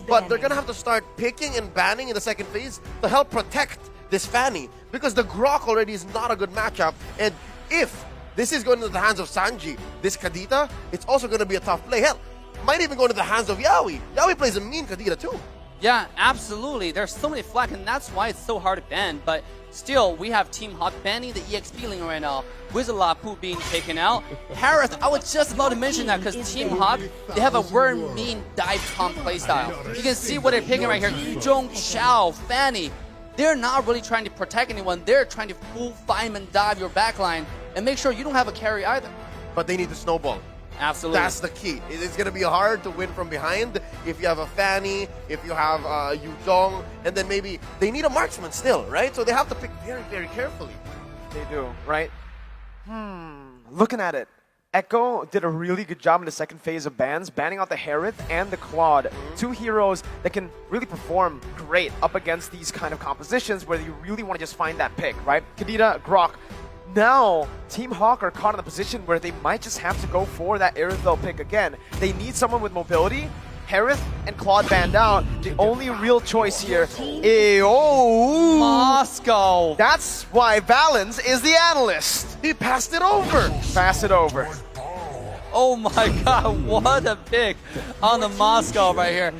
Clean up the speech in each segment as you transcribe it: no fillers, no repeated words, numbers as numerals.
but they're gonna have to start picking and banning in the second phase to help protect this Fanny, because the Grok already is not a good matchup, and if this is going into the hands of Sanji, this Kadita, it's also gonna be a tough play. Hell, might even go into the hands of Yaoi. Yaoi plays a mean Kadita too. Yeah, absolutely. There's so many flags, and that's why it's so hard to ban. But still, we have Team Hawk banning the EXP link right now. Wizard Lapu being taken out. Harith, I was just about to mention that because Team Hawk, they have a very mean dive comp playstyle. You can see what they're picking right here. Yuzhong, Xiao, Fanny. They're not really trying to protect anyone. They're trying to full fireman dive your backline and make sure you don't have a carry either. But they need to snowball. Absolutely. That's the key. It's going to be hard to win from behind if you have a Fanny, if you have Yuzhong, and then maybe they need a marksman still, right? So they have to pick very, very carefully. They do, right? Looking at it, Echo did a really good job in the second phase of bans, banning out the Harith and the Claude. Two heroes that can really perform great up against these kind of compositions where you really want to just find that pick, right? Kadita, Grok. Now, Team Hawk are caught in a position where they might just have to go for that Aerothel pick again. They need someone with mobility. Harith and Claude banned out. The only real choice here is... Oh! Moscow! That's why Valens is the analyst. He passed it over. Pass it over. Oh my god, what a pick on the Moscow right here.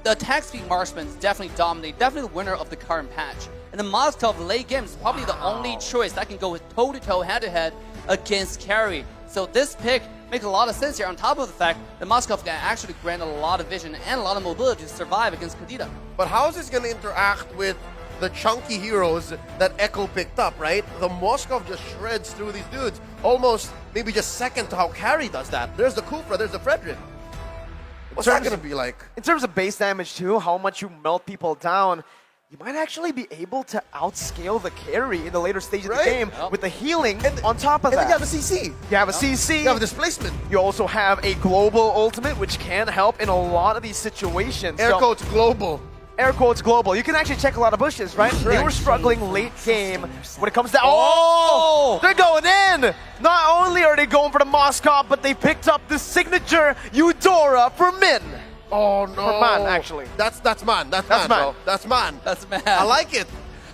The attack speed marksman is definitely dominate, definitely the winner of the current patch. And the Moscow late game is probably the only choice that can go with toe-to-toe, head-to-head against carry. So this pick makes a lot of sense here, on top of the fact that Moscow can actually grant a lot of vision and a lot of mobility to survive against Kadita. But how is this going to interact with the chunky heroes that Echo picked up, right? The Moskov just shreds through these dudes, almost maybe just second to how Carry does that. There's the Kufra, there's the Frederick. What's that going to be like? In terms of base damage too, how much you melt people down, you might actually be able to outscale the carry in the later stage of the game with the healing on top of that. And then you have a CC. You have a CC. You have a displacement. You also have a global ultimate, which can help in a lot of these situations. Air quotes global. Air quotes global. You can actually check a lot of bushes, right? Correct. They were struggling late game when it comes to... Oh! They're going in! Not only are they going for the Moskov, but they picked up the signature Eudora for Min. Oh no! For Man, actually. That's man. That's Man. bro. That's man. That's man. I like it.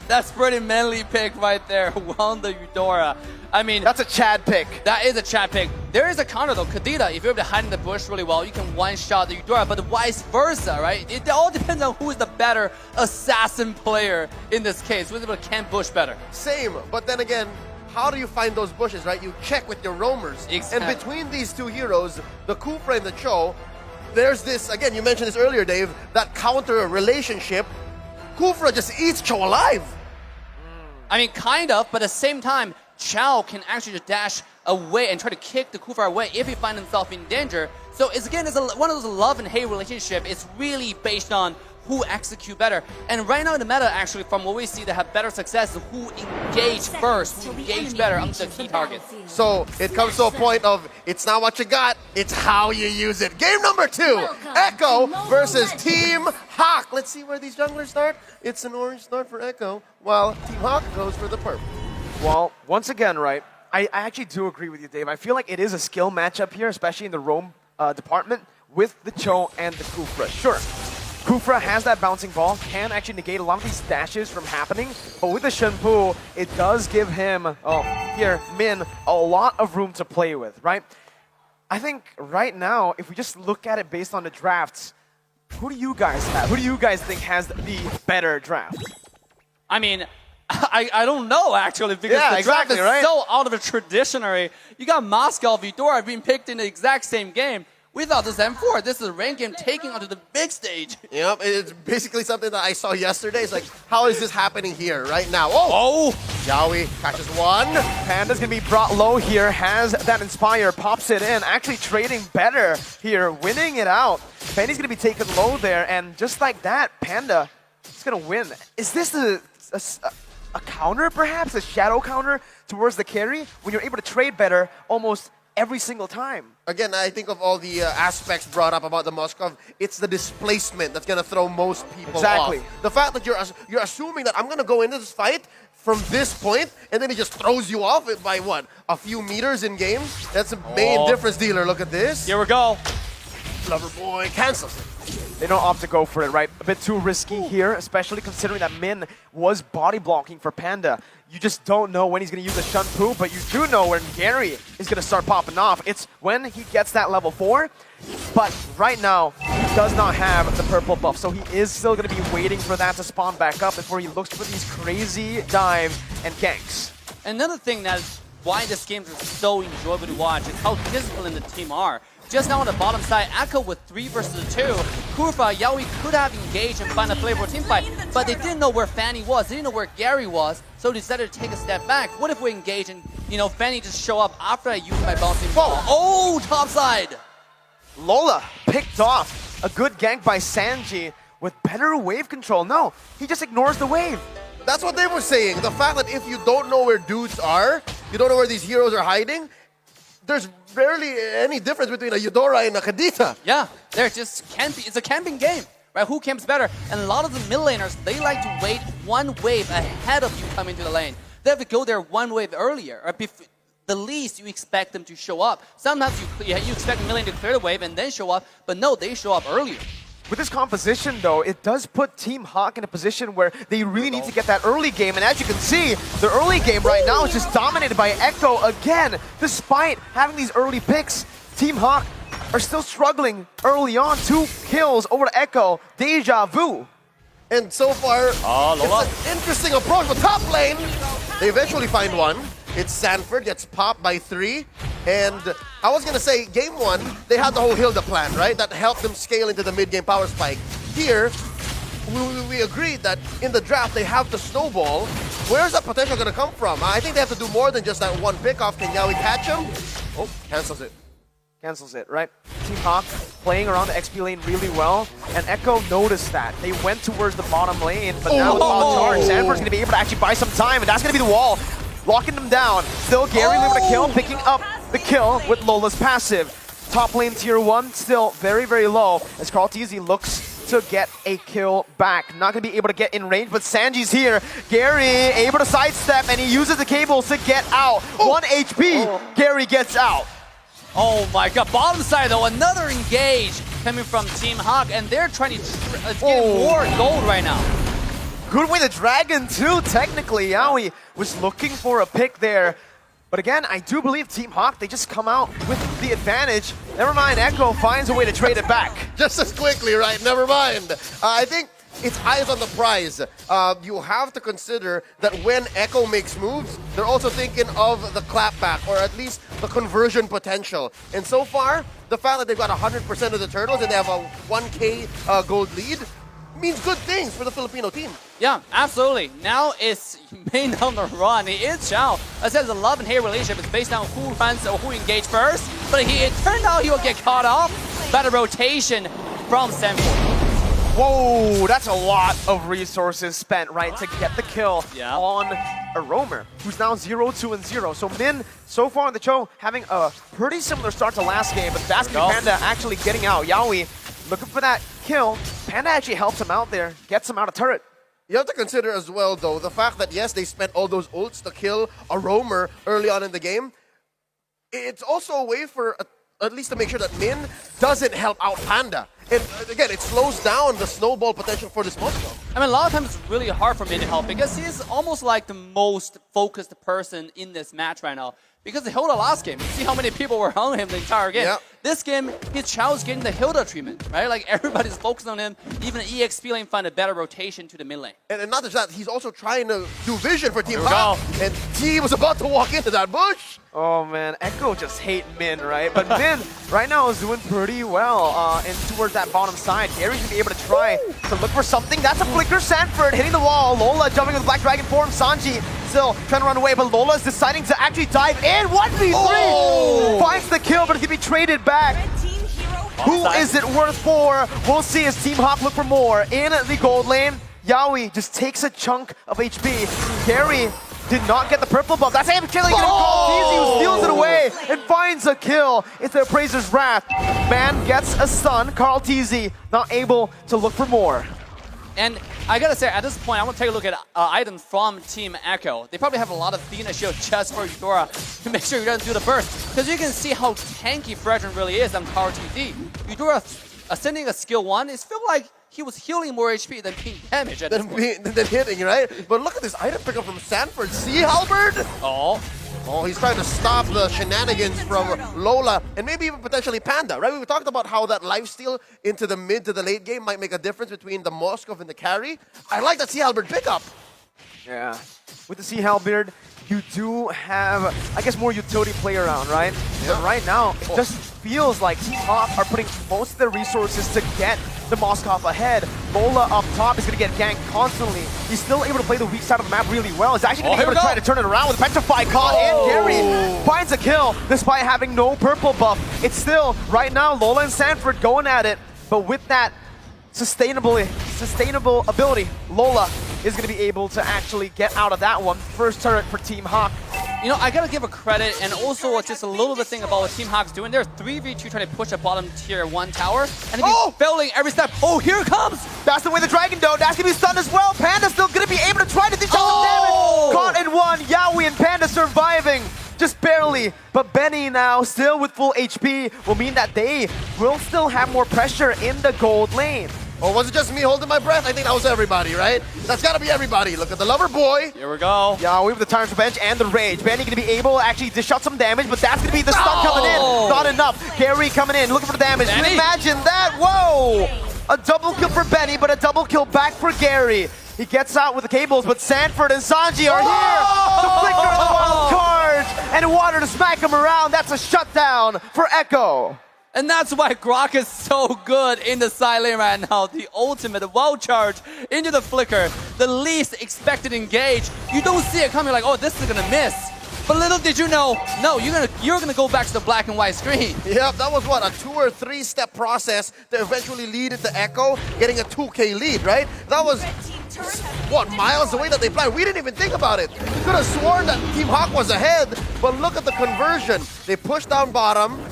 That's pretty manly pick right there on the Eudora. I mean, that's a Chad pick. That is a Chad pick. There is a counter though. Kadita, if you're able to hide in the bush really well, you can one-shot the Eudora, but vice versa, right? It all depends on who is the better assassin player in this case. Who's able to camp bush better. Same, but then again, how do you find those bushes, right? You check with your roamers. Exactly. And between these two heroes, the Kufra and the Cho, there's this, again, you mentioned this earlier, Dave, that counter relationship. Kufra just eats Cho alive. I mean, kind of, but at the same time, Chao can actually just dash away and try to kick the Kufra away if he finds himself in danger. So it's again, one of those love and hate relationship. It's really based on who execute better. And right now in the meta, actually, from what we see, they have better success is who engage first, who engage better on the key targets. So it comes to a point of, it's not what you got, it's how you use it. Game number 2, Echo versus Team Hawk. Let's see where these junglers start. It's an orange start for Echo, while Team Hawk goes for the purple. Well, once again, right, I actually do agree with you, Dave. I feel like it is a skill matchup here, especially in the roam department with the Cho and the Kufra. Sure, Kufra has that bouncing ball, can actually negate a lot of these dashes from happening, but with the Shenpu, it does give him, Min, a lot of room to play with, right? I think right now, if we just look at it based on the drafts, who do you guys have? Who do you guys think has the better draft? I mean, I don't know, actually, because the draft is so out of the traditionary. You got Moscow, Eudora being picked in the exact same game. We thought this was M4. This is a ranked game taking onto the big stage. Yep, it's basically something that I saw yesterday. It's like, how is this happening here right now? Oh! Yaoi catches one. Panda's going to be brought low here, has that Inspire, pops it in, actually trading better here, winning it out. Fanny's going to be taken low there, and just like that, Panda is going to win. Is this a counter, perhaps? A shadow counter towards the carry? When you're able to trade better almost every single time. Again, I think of all the aspects brought up about the Moskov, it's the displacement that's going to throw most people off. The fact that you're assuming that I'm going to go into this fight from this point, and then it just throws you off it by what? A few meters in game? That's a main difference dealer. Look at this. Here we go. Lover boy cancels it. they don't opt to go for it, right? A bit too risky here, especially considering that Min was body blocking for Panda. You just don't know when he's going to use the Shun Pu, but you do know when Gary is going to start popping off. It's when he gets that level 4, but right now, he does not have the purple buff, so he is still going to be waiting for that to spawn back up before he looks for these crazy dives and ganks. Another thing that's why this game is so enjoyable to watch is how disciplined the team are. Just now on the bottom side, Echo with 3 versus 2. Kurfa, Yaoi could have engaged and find a flavorful team fight, but they didn't know where Fanny was. They didn't know where Gary was, so they decided to take a step back. What if we engage and, you know, Fanny just show up after I use my bouncing ball? Oh, top side! Lola picked off a good gank by Sanji with better wave control. No, he just ignores the wave. That's what they were saying. The fact that if you don't know where dudes are, you don't know where these heroes are hiding, there's barely any difference between a Eudora and a Kadita. Yeah, they're just camping. It's a camping game, right? Who camps better? And a lot of the mid laners, they like to wait one wave ahead of you coming to the lane. They have to go there one wave earlier, or the least you expect them to show up. Sometimes you expect mid lane to clear the wave and then show up, but no, they show up earlier. With this composition, though, it does put Team Hawk in a position where they really need to get that early game. And as you can see, the early game right now is just dominated by Echo again. Despite having these early picks, Team Hawk are still struggling early on. 2 kills over to Echo. Deja vu. And so far, it's an interesting approach. But top lane, they eventually find one. It's Sanford, gets popped by 3. And I was going to say, game 1, they had the whole Hilda plan, right? That helped them scale into the mid-game power spike. Here, we agreed that in the draft, they have the snowball. Where's that potential going to come from? I think they have to do more than just that one pickoff. Can Yaoi catch him? Oh, cancels it. Cancels it, right? Team Hawk playing around the XP lane really well, and Echo noticed that. They went towards the bottom lane, but now with all charge, Sanford's going to be able to actually buy some time, and that's going to be the wall. Locking them down. Still Gary able to kill, picking up the kill with Lola's passive. Top lane tier 1, still very, very low as Carl TZ looks to get a kill back. Not going to be able to get in range, but Sanji's here. Gary able to sidestep, and he uses the cables to get out. 1 HP, Gary gets out. Oh my god, bottom side though, another engage coming from Team Hawk, and they're trying to get more gold right now. Good win the Dragon too, technically. Yaoi was looking for a pick there. But again, I do believe Team Hawk, they just come out with the advantage. Never mind, Echo finds a way to trade it back. Just as quickly, right? Never mind. I think it's eyes on the prize. You have to consider that when Echo makes moves, they're also thinking of the clapback, or at least the conversion potential. And so far, the fact that they've got 100% of the turtles and they have a 1K gold lead means good things for the Filipino team. Yeah, absolutely. Now it's main on the run. It is Xiao. I said the love and hate relationship is based on who runs or who engages first, but it turned out he will get caught off by the rotation from Sanford. Whoa, that's a lot of resources spent, right, to get the kill on a roamer, who's now 0-2 and 0. So Min, so far in the show, having a pretty similar start to last game, but Basket Panda actually getting out. Yaoi looking for that kill. Panda actually helps him out there, gets him out of turret. You have to consider as well, though, the fact that, yes, they spent all those ults to kill a roamer early on in the game. It's also a way for, at least to make sure that Min doesn't help out Panda. And again, it slows down the snowball potential for this monster. I mean, a lot of times it's really hard for Min to help because he's almost like the most focused person in this match right now. Because the Hilda last game, you see how many people were on him the entire game. Yep. This game, Chao's getting the Hilda treatment, right? Like everybody's focused on him. Even the EXP lane find a better rotation to the mid lane. And not just that, he's also trying to do vision for Team Hawk. And T was about to walk into that bush. Oh man, Echo just hate Min, right? But Min right now is doing pretty well in towards that bottom side. Gary's gonna be able to try to look for something. That's a flicker. Sanford hitting the wall. Lola jumping with Black Dragon form. Sanji still trying to run away, but Lola's deciding to actually dive in. 1v3! Finds the kill, but it can be traded back. Who is it worth for? We'll see as Team Hawk look for more in the gold lane. Yaoi just takes a chunk of HP. Gary did not get the purple buff. That's him killing him. Who steals it away and finds a kill. It's the Appraiser's Wrath. Man gets a stun. Carl TZ not able to look for more. And I gotta say, at this point, I want to take a look at items from Team Echo. They probably have a lot of Athena shield just for Eudora to make sure he doesn't do the burst. Because you can see how tanky Fredrin really is on Carl TZ. Eudora ascending a skill 1, it felt like he was healing more HP than being damaged at this point. Than hitting, right? But look at this item pickup from Sanford. Sea Halberd? Oh. Oh, he's trying to stop the shenanigans from Lola and maybe even potentially Panda, right? We talked about how that lifesteal into the mid to the late game might make a difference between the Moskov and the carry. I like that Sea Halberd pickup. Yeah. With the Sea Halberd, you do have, I guess, more utility play around, right? Yeah. But right now, it just feels like Team Hawk are putting most of their resources to get the Moskov ahead. Lola up top is going to get ganked constantly. He's still able to play the weak side of the map really well. He's actually going to be able to try to turn it around with Petrify caught in. Gary finds a kill despite having no purple buff. It's still, right now, Lola and Sanford going at it. But with that sustainable ability, Lola is going to be able to actually get out of that one. First turret for Team Hawk. You know, I gotta give a credit, and also just a little bit thing about what Team Hawk's doing. They're 3v2 trying to push a bottom tier 1 tower, and they're failing every step. Oh, here it comes! That's the way the Dragon Doe. That's gonna be stunned as well. Panda's still gonna be able to try to dish out some damage. Caught in one. Yaoi and Panda surviving. Just barely. But Benny now, still with full HP, will mean that they will still have more pressure in the gold lane. Or was it just me holding my breath? I think that was everybody, right? That's gotta be everybody. Look at the lover boy. Here we go. Yeah, we have the Tyrant's Revenge and the Rage. Benny gonna be able to actually dish out some damage, but that's gonna be the stun coming in. Not enough. Gary coming in, looking for the damage. Can you imagine that? Whoa! A double kill for Benny, but a double kill back for Gary. He gets out with the cables, but Sanford and Sanji are here. The flicker of the wild charge and water to smack him around. That's a shutdown for Echo. And that's why Grok is so good in the side lane right now. The ultimate wild charge into the flicker. The least expected engage. You don't see it coming like, oh, this is gonna miss. But little did you know, no, you're gonna go back to the black and white screen. Yep, that was what, a 2 or 3 step process to eventually lead it to Echo, getting a 2K lead, right? That was, what, miles away that they planned. We didn't even think about it. We could have sworn that Team Hawk was ahead, but look at the conversion. They pushed down bottom.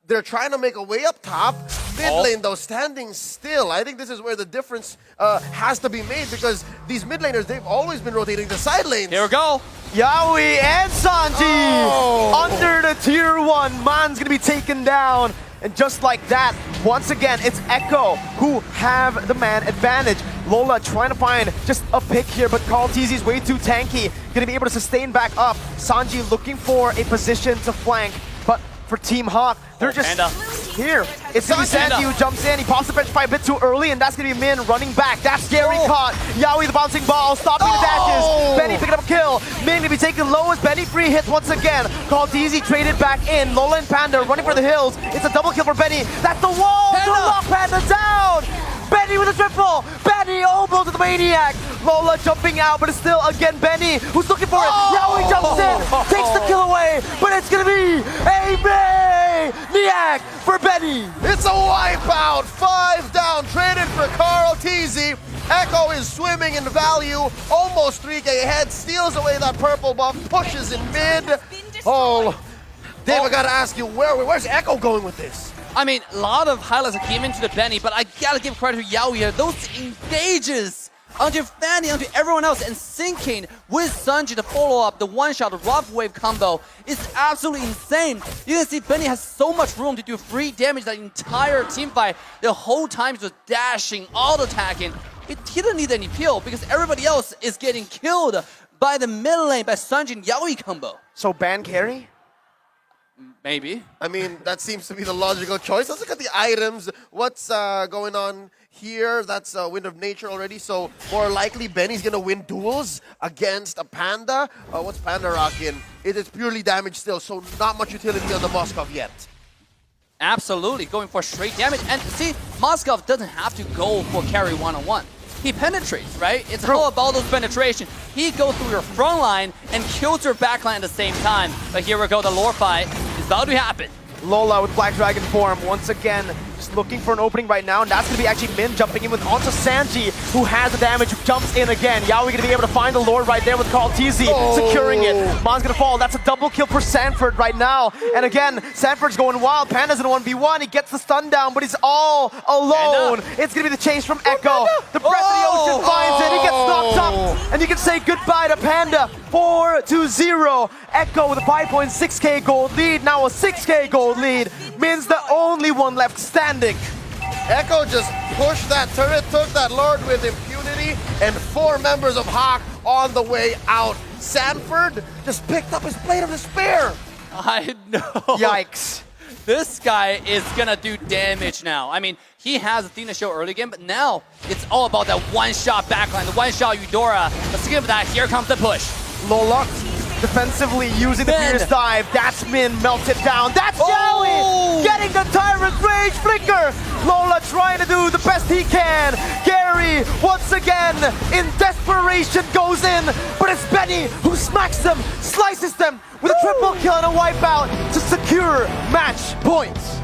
They're trying to make a way up top. Mid lane, though, standing still. I think this is where the difference has to be made because these mid laners, they've always been rotating the side lanes. Here we go. Yaoi and Sanji under the tier 1. Man's gonna be taken down. And just like that, once again, it's Echo who have the man advantage. Lola trying to find just a pick here, but Carl TZ's way too tanky. Gonna be able to sustain back up. Sanji looking for a position to flank. But for Team Hawk, they're just here. It's gonna be Sanji who jumps in. He pops the bench a bit too early, and that's gonna be Min running back. That's Gary caught. Yaoi the bouncing ball, stopping the dashes. Benny picking up a kill. Min gonna be taken low as Benny free hits once again. Called Easy traded back in. Lola and Panda running for the hills. It's a double kill for Benny. That's the wall to lock Panda down. Benny with a triple. Benny almost to the maniac. Lola jumping out, but it's still again Benny who's looking for it. Yaoi jumps in, takes the kill away, but it's gonna be a maniac for Benny. It's a wipeout. 5 down, traded for Carl TZ. Echo is swimming in value, almost 3K ahead, steals away that purple buff, pushes in mid. Oh, Dave, I gotta ask you, where's Echo going with this? I mean, a lot of highlights that came into the Benny, but I gotta give credit to Yaoi here. Those engages onto Fanny, onto everyone else, and syncing with Sanji to follow up the one-shot rough wave combo is absolutely insane. You can see Benny has so much room to do free damage that entire team fight. The whole time he was dashing, auto-attacking. He didn't need any peel because everybody else is getting killed by the mid lane, by Sanji and Yaoi combo. So ban carry? Maybe. I mean, that seems to be the logical choice. Let's look at the items. What's going on here? That's Wind of Nature already, so more likely Benny's going to win duels against a Panda. What's Panda rocking? It is purely damage still, so not much utility on the Moskov yet. Absolutely, going for straight damage. And see, Moskov doesn't have to go for carry one-on-one. He penetrates, right? It's all about those penetration. He goes through your front line and kills your back line at the same time. But here we go, the lore fight is about to happen. Lola with Black Dragon form once again, just looking for an opening right now, and that's going to be actually Min jumping in with onto Sanji, who has the damage, who jumps in again. Yaoi going to be able to find the Lord right there with Carl TZ, securing it. Mon's going to fall. That's a double kill for Sanford right now. And again, Sanford's going wild. Panda's in a 1v1. He gets the stun down, but he's all alone. It's going to be the chase from Echo. The breath of the ocean finds it. He gets knocked up, and you can say goodbye to Panda. 4-0. Echo with a 5.6k gold lead, now a 6k gold lead. Min's the only one left standing. Echo just pushed that turret, took that Lord with impunity, and 4 members of Hawk on the way out. Sanford just picked up his Blade of Despair. I know. Yikes. This guy is gonna do damage now. I mean, he has Athena show early game, but now it's all about that one-shot backline, the one-shot Eudora. But skip that, here comes the push. Lola defensively using the Min. fierce dive. That's Min melted down. That's Oh! Joey getting the Tyrant Rage Flicker. Lola trying to do the best he can. Gary once again in desperation goes in, but it's Benny who smacks them, slices them with a triple kill and a wipeout to secure match points.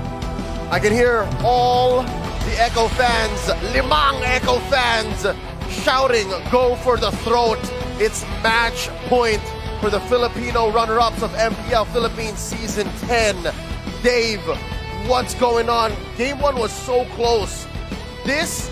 I can hear all the Echo fans, Limang Echo fans, shouting, go for the throat. It's match point for the Filipino runner-ups of MPL Philippines Season 10. Dave, what's going on? Game 1 was so close. This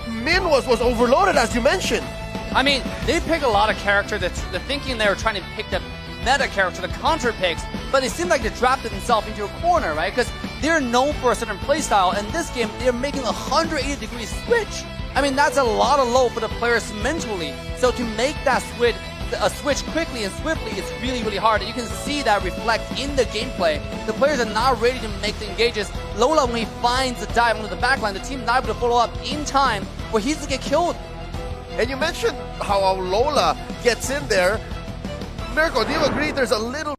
Min was overloaded, as you mentioned. I mean, they pick a lot of character that they're thinking they were trying to pick the meta character, the counter picks, but it seemed like they drafted themselves into a corner, right? Because they're known for a certain playstyle. In this game, they're making a 180-degree switch. I mean, that's a lot of load for the players mentally. So to make that switch quickly and swiftly is really, really hard. You can see that reflect in the gameplay. The players are not ready to make the engages. Lola, when he finds the dive onto the backline, the team not able to follow up in time, or he's to get killed. And you mentioned how Lola gets in there. Mirko, do you agree there's a little